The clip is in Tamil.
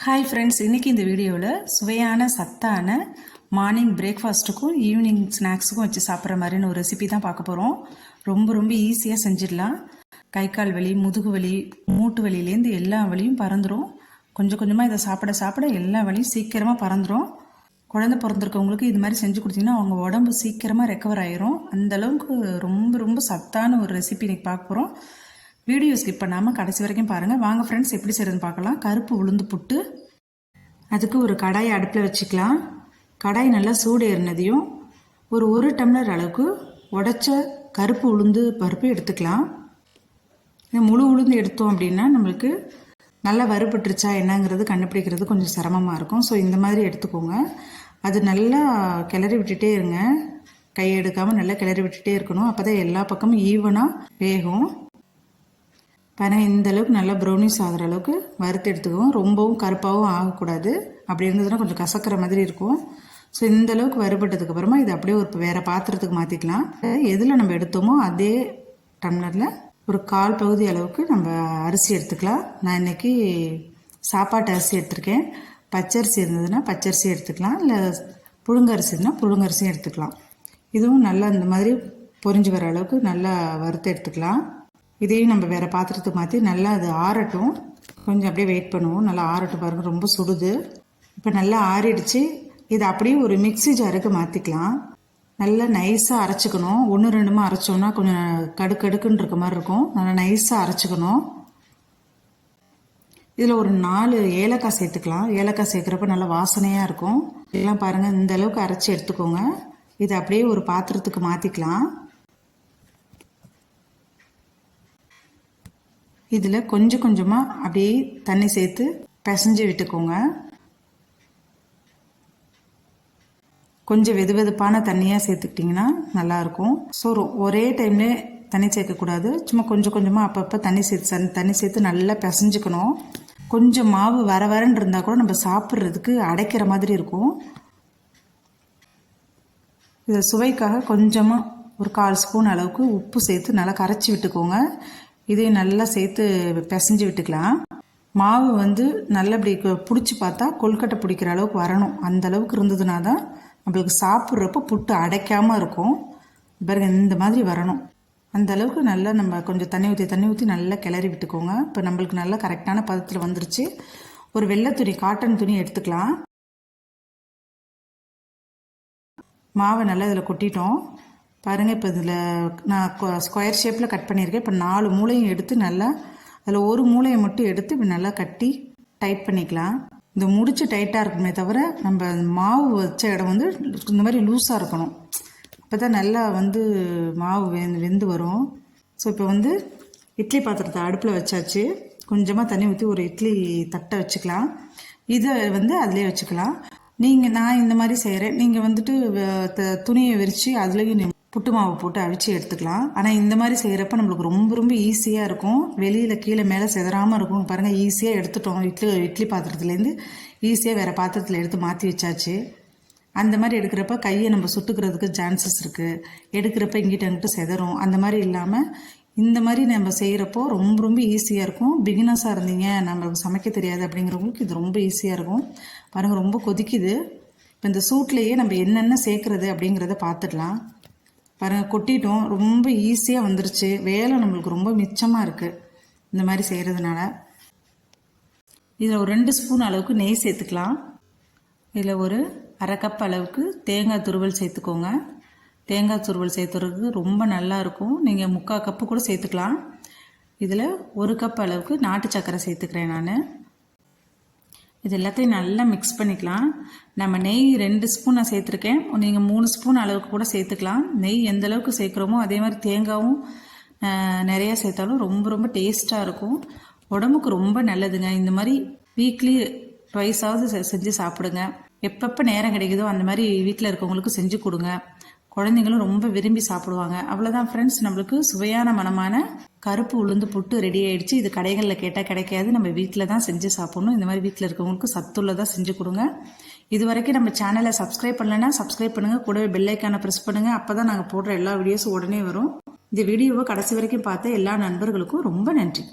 ஹாய் ஃப்ரெண்ட்ஸ், இன்றைக்கி இந்த வீடியோவில் சுவையான சத்தான மார்னிங் பிரேக்ஃபாஸ்ட்டுக்கும் ஈவினிங் ஸ்நாக்ஸுக்கும் வச்சு சாப்பிட்ற மாதிரின்னு ஒரு ரெசிபி தான் பார்க்க போகிறோம். ரொம்ப ஈஸியாக செஞ்சிடலாம். கை கால் வலி, முதுகு வலி, மூட்டு வலியிலேருந்து எல்லா வலியும் பறந்துடும். கொஞ்சம் கொஞ்சமாக இதை சாப்பிட எல்லா வலியும் சீக்கிரமாக பறந்துடும். குழந்தை பிறந்திருக்கவங்களுக்கு இது மாதிரி செஞ்சு கொடுத்தீங்கன்னா அவங்க உடம்பு சீக்கிரமாக ரெக்கவர் ஆயிரும். அந்தளவுக்கு ரொம்ப சத்தான ஒரு ரெசிபி இன்றைக்கி பார்க்க போகிறோம். வீடியோ ஸ்கிப் பண்ணாமல் கடைசி வரைக்கும் பாருங்கள். வாங்க ஃப்ரெண்ட்ஸ், எப்படி செய்கிறதுன்னு பார்க்கலாம். கருப்பு உளுந்து புட்டு, அதுக்கு ஒரு கடாயை அடுப்பில் வச்சுக்கலாம். கடாய் நல்லா சூடு ஏறினதையும் ஒரு டம்ளர் அளவுக்கு உடைச்ச கருப்பு உளுந்து பருப்பு எடுத்துக்கலாம். முழு உளுந்து எடுத்தோம் அப்படின்னா நம்மளுக்கு நல்லா வறுபட்டுருச்சா என்னங்கிறது கண்டுபிடிக்கிறது கொஞ்சம் சிரமமாக இருக்கும். ஸோ இந்த மாதிரி எடுத்துக்கோங்க. அது நல்லா கிளறி விட்டுட்டே இருங்க. கையை எடுக்காமல் நல்லா கிளறி விட்டுட்டே இருக்கணும். அப்போ தான் எல்லா பக்கமும் ஈவனாக வேகும். பாருங்கள், இந்த அளவுக்கு நல்லா ப்ரௌனிஷ் ஆகிற அளவுக்கு வறுத்து எடுத்துக்குவோம். ரொம்பவும் கருப்பாகவும் ஆகக்கூடாது. அப்படி இருந்ததுன்னா கொஞ்சம் கசக்கிற மாதிரி இருக்கும். ஸோ இந்த அளவுக்கு வறுபட்டதுக்கப்புறமா இதை அப்படியே ஒரு வேறு பாத்திரத்துக்கு மாற்றிக்கலாம். எதில் நம்ம எடுத்தோமோ அதே டம்ளரில் ஒரு 1/4 பகுதி அளவுக்கு நம்ம அரிசி எடுத்துக்கலாம். நான் இன்றைக்கி சாப்பாட்டு அரிசி எடுத்திருக்கேன். பச்சரிசி இருந்ததுன்னா பச்சரிசி எடுத்துக்கலாம், இல்லை புழுங்கரிசி இருந்தால் புழுங்கரிசியும் எடுத்துக்கலாம். இதுவும் நல்லா இந்த மாதிரி பொரிஞ்சு வர அளவுக்கு நல்லா வறுத்து எடுத்துக்கலாம். இதையும் நம்ம வேறு பாத்திரத்துக்கு மாற்றி நல்லா அது ஆறட்டும். கொஞ்சம் அப்படியே வெயிட் பண்ணுவோம். நல்லா ஆறட்டும். பாருங்கள், ரொம்ப சுடுது. இப்போ நல்லா ஆறிடுச்சு. இதை அப்படியே ஒரு மிக்ஸி ஜாருக்கு மாற்றிக்கலாம். நல்லா நைஸாக அரைச்சிக்கணும். 1-2 அரைச்சோன்னா கொஞ்சம் கடுக்குன்னு இருக்க மாதிரி இருக்கும். நல்லா நைஸாக அரைச்சிக்கணும். இதில் ஒரு 4 ஏலக்காய் சேர்த்துக்கலாம். ஏலக்காய் சேர்க்குறப்ப நல்லா வாசனையாக இருக்கும். இதெல்லாம் பாருங்கள், இந்த அளவுக்கு அரைச்சி எடுத்துக்கோங்க. இதை அப்படியே ஒரு பாத்திரத்துக்கு மாற்றிக்கலாம். இதில் கொஞ்சமாக அப்படியே தண்ணி சேர்த்து பிசைஞ்சு விட்டுக்கோங்க. கொஞ்சம் வெதுவெதுப்பான தண்ணியாக சேர்த்துக்கிட்டிங்கன்னா நல்லாயிருக்கும். ஸோ ஒரே டைம்லேயே தண்ணி சேர்க்கக்கூடாது. சும்மா கொஞ்சமாக அப்பப்போ தண்ணி சேர்த்து நல்லா பிசைஞ்சுக்கணும். கொஞ்சம் மாவு வரன்னு இருந்தால் கூட நம்ம சாப்பிட்றதுக்கு அடைக்கிற மாதிரி இருக்கும். இதை சுவைக்காக கொஞ்சமாக ஒரு 1/4 ஸ்பூன் அளவுக்கு உப்பு சேர்த்து நல்லா கரைச்சி விட்டுக்கோங்க. இதையும் நல்லா சேர்த்து பிசைஞ்சு விட்டுக்கலாம். மாவு நல்லா இப்படி பிடிச்சி பார்த்தா கொழுக்கட்டை பிடிக்கிற அளவுக்கு வரணும். அந்த அளவுக்கு இருந்ததுனா தான் நம்மளுக்கு சாப்பிட்றப்போ புட்டு அடைக்காமல் இருக்கும். பாருங்க, இந்த மாதிரி வரணும். அந்த அளவுக்கு நல்லா நம்ம கொஞ்சம் தண்ணி ஊற்றி நல்லா கிளறி விட்டுக்கோங்க. இப்போ நம்மளுக்கு நல்லா கரெக்டான பதத்தில் வந்துருச்சு. ஒரு வெள்ளை துணி, காட்டன் துணி எடுத்துக்கலாம். மாவை நல்லா இதில் கொட்டிட்டோம். பாருங்கள், இப்போ இதில் நான் ஸ்கொயர் ஷேப்பில் கட் பண்ணியிருக்கேன். இப்போ 4 மூளையும் எடுத்து நல்லா அதில் ஒரு மூளையை மட்டும் எடுத்து இப்படி நல்லா கட்டி டைட் பண்ணிக்கலாம். இந்த முடிச்சு டைட்டாக இருக்குமே தவிர நம்ம மாவு வச்ச இடம் இந்த மாதிரி லூஸாக இருக்கணும். அப்போ தான் நல்லா மாவு வெந்து வரும். ஸோ இப்போ இட்லி பாத்திரத்தை அடுப்பில் வச்சாச்சு. கொஞ்சமாக தண்ணி ஊற்றி ஒரு இட்லி தட்டை வச்சுக்கலாம். இதை அதிலே வச்சுக்கலாம். நான் இந்த மாதிரி செய்கிறேன். நீங்கள் துணியை விரித்து அதுலேயும் புட்டு மாவு போட்டு அவிச்சு எடுத்துக்கலாம். ஆனால் இந்த மாதிரி செய்கிறப்ப நம்மளுக்கு ரொம்ப ஈஸியாக இருக்கும். வெளியில் கீழே மேலே செதறாமல் இருக்கும். பாருங்கள், ஈஸியாக எடுத்துட்டோம். இட்லி பாத்திரத்துலேருந்து ஈஸியாக வேறு பாத்திரத்தில் எடுத்து மாற்றி வச்சாச்சு. அந்த மாதிரி எடுக்கிறப்ப கையை நம்ம சுட்டுக்கிறதுக்கு சான்சஸ் இருக்குது. எடுக்கிறப்ப இங்கிட்ட அங்கிட்ட செதறும். அந்த மாதிரி இல்லாமல் இந்த மாதிரி நம்ம செய்கிறப்போ ரொம்ப ஈஸியாக இருக்கும். பிகினர்ஸாக இருந்தீங்க, நம்மளுக்கு சமைக்க தெரியாது அப்படிங்கிறவங்களுக்கு இது ரொம்ப ஈஸியாக இருக்கும். பாருங்கள், ரொம்ப கொதிக்குது. இப்போ இந்த சூட்லேயே நம்ம என்னென்ன சேர்க்குறது அப்படிங்கிறத பார்த்துடலாம். பாருங்கள், கொட்டிட்டோம். ரொம்ப ஈஸியாக வந்துருச்சு. வேலை நம்மளுக்கு ரொம்ப மிச்சமாக இருக்குது இந்த மாதிரி செய்கிறதுனால. இதில் ஒரு 2 ஸ்பூன் அளவுக்கு நெய் சேர்த்துக்கலாம். இதில் ஒரு 1/2 கப் அளவுக்கு தேங்காய் துருவல் சேர்த்துக்கோங்க. தேங்காய் துருவல் சேர்த்துறதுக்கு ரொம்ப நல்லாயிருக்கும். நீங்கள் 3/4 கப்பு கூட சேர்த்துக்கலாம். இதில் 1 கப் அளவுக்கு நாட்டு சர்க்கரை சேர்த்துக்கிறேன் நான். இது எல்லாத்தையும் நல்லா மிக்ஸ் பண்ணிக்கலாம். நம்ம நெய் 2 ஸ்பூன் நான் சேர்த்துருக்கேன். நீங்கள் 3 ஸ்பூன் அளவுக்கு கூட சேர்த்துக்கலாம். நெய் எந்த அளவுக்கு சேர்க்குறோமோ அதே மாதிரி தேங்காயும் நிறையா சேர்த்தாலும் ரொம்ப டேஸ்ட்டாக இருக்கும். உடம்புக்கு ரொம்ப நல்லதுங்க. இந்த மாதிரி வீக்லி 2 செஞ்சு சாப்பிடுங்க. எப்பப்போ நேரம் கிடைக்குதோ அந்த மாதிரி வீட்டில் இருக்கவங்களுக்கு செஞ்சு கொடுங்க. குழந்தைங்களும் ரொம்ப விரும்பி சாப்பிடுவாங்க. அவ்வளோதான் ஃப்ரெண்ட்ஸ், நம்மளுக்கு சுவையான மனமான கருப்பு உளுந்து புட்டு ரெடி ஆகிடுச்சு. இது கடைகளில் கேட்டால் கிடைக்காது. நம்ம வீட்டில் தான் செஞ்சு சாப்பிட்ணும். இந்த மாதிரி வீட்டில் இருக்கவங்களுக்கு சத்துள்ளதாக செஞ்சு கொடுங்க. இது வரைக்கும் நம்ம சேனலை சப்ஸ்கிரைப் பண்ணலைன்னா சப்ஸ்கிரைப் பண்ணுங்கள். கூடவே பெல் ஐக்கானை ப்ரெஸ் பண்ணுங்கள். அப்போ தான் நாங்கள் போடுற எல்லா வீடியோஸும் உடனே வரும். இந்த வீடியோவை கடைசி வரைக்கும் பார்த்த எல்லா நண்பர்களுக்கும் ரொம்ப நன்றி.